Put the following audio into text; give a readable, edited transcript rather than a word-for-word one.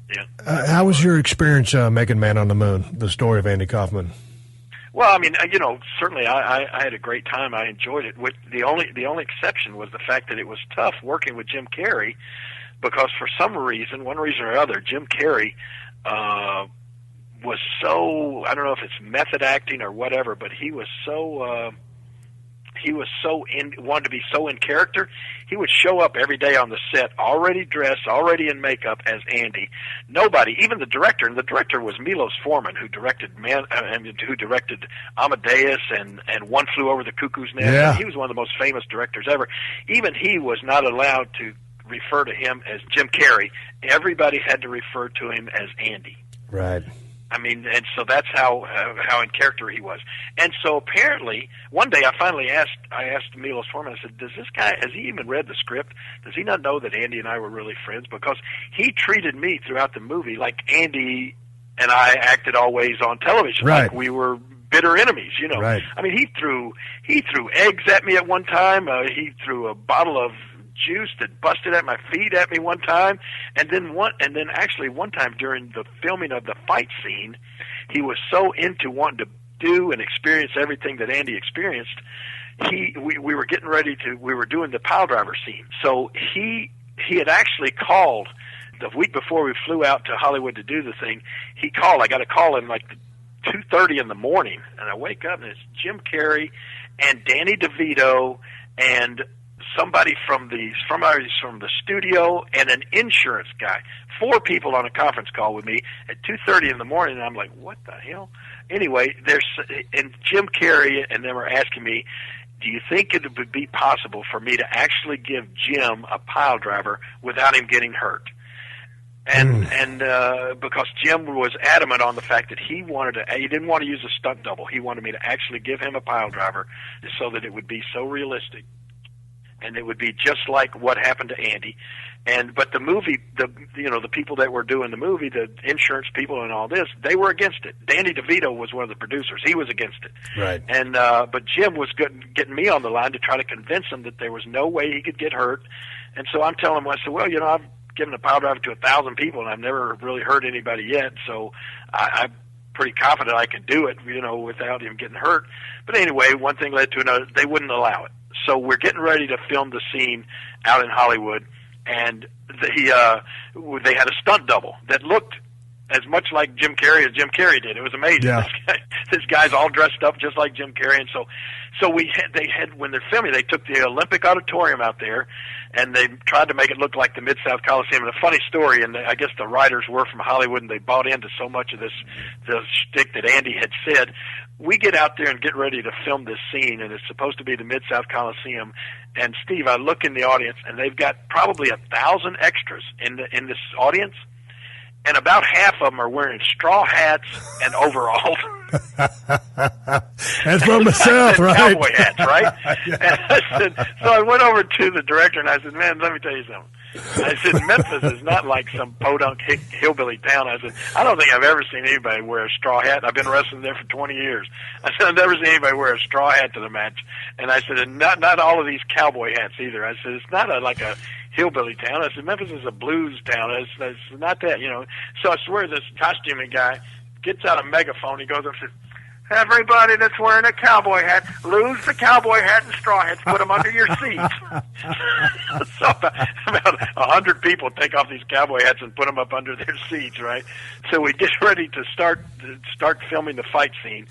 Yeah. How was your experience making Man on the Moon, the story of Andy Kaufman? Well, I mean, certainly I had a great time. I enjoyed it. The only exception was the fact that it was tough working with Jim Carrey, because for some reason, one reason or other, Jim Carrey was so, I don't know if it's method acting or whatever, but he was so wanted to be so in character. He would show up every day on the set already dressed, already in makeup as Andy. Nobody, even the director, and the director was Milos Forman, who directed Amadeus and One Flew Over the Cuckoo's Nest. Yeah. He was one of the most famous directors ever. Even he was not allowed to refer to him as Jim Carrey. Everybody had to refer to him as Andy. Right. I mean, and so that's how in character he was. And so apparently, one day I asked Milos Forman, I said, has he even read the script? Does he not know that Andy and I were really friends? Because he treated me throughout the movie like Andy and I acted always on television, right. Like we were bitter enemies, Right. I mean, he threw eggs at me at one time. He threw a bottle of juice that busted at my feet at me one time, and then actually one time during the filming of the fight scene, he was so into wanting to do and experience everything that Andy experienced. We were getting ready we were doing the pile driver scene, so he had actually called the week before we flew out to Hollywood to do the thing. He called. I got a call in like 2:30 in the morning, and I wake up and it's Jim Carrey and Danny DeVito and somebody from the studio and an insurance guy. 4 people on a conference call with me at 2:30 in the morning, and I'm like, what the hell? Anyway, and Jim Carrey and them are asking me, do you think it would be possible for me to actually give Jim a pile driver without him getting hurt? And because Jim was adamant on the fact that he didn't want to use a stunt double. He wanted me to actually give him a pile driver so that it would be so realistic. And it would be just like what happened to Andy. But the movie, the people that were doing the movie, the insurance people and all this, they were against it. Danny DeVito was one of the producers. He was against it. Right. And but Jim was getting me on the line to try to convince him that there was no way he could get hurt. And so I'm telling him, I said, well, I've given a pile driver to 1,000 people, and I've never really hurt anybody yet. So I'm pretty confident I can do it, without him getting hurt. But anyway, one thing led to another. They wouldn't allow it. So we're getting ready to film the scene out in Hollywood, and they had a stunt double that looked as much like Jim Carrey as Jim Carrey did. It was amazing. Yeah. This guy's all dressed up just like Jim Carrey, and so they had when they're filming, they took the Olympic Auditorium out there, and they tried to make it look like the Mid-South Coliseum. And a funny story, and I guess the writers were from Hollywood, and they bought into so much of the shtick that Andy had said. We get out there and get ready to film this scene, and it's supposed to be the Mid-South Coliseum. And Steve, I look in the audience, and they've got probably 1,000 extras in this audience, and about half of them are wearing straw hats and overalls. That's from the South, right? Cowboy hats, right? Yeah. So I went over to the director, and I said, man, let me tell you something. I said, Memphis is not like some podunk hillbilly town. I said, I don't think I've ever seen anybody wear a straw hat. I've been wrestling there for 20 years. I said, I've never seen anybody wear a straw hat to the match. And I said, and not all of these cowboy hats either. I said, it's not like a hillbilly town. I said, Memphis is a blues town. It's not that, So I swear this costuming guy gets out a megaphone. He goes up and says, everybody that's wearing a cowboy hat, lose the cowboy hat and straw hats, put them under your seats. So about 100 people take off these cowboy hats and put them up under their seats, right? So we get ready to start filming the fight scene.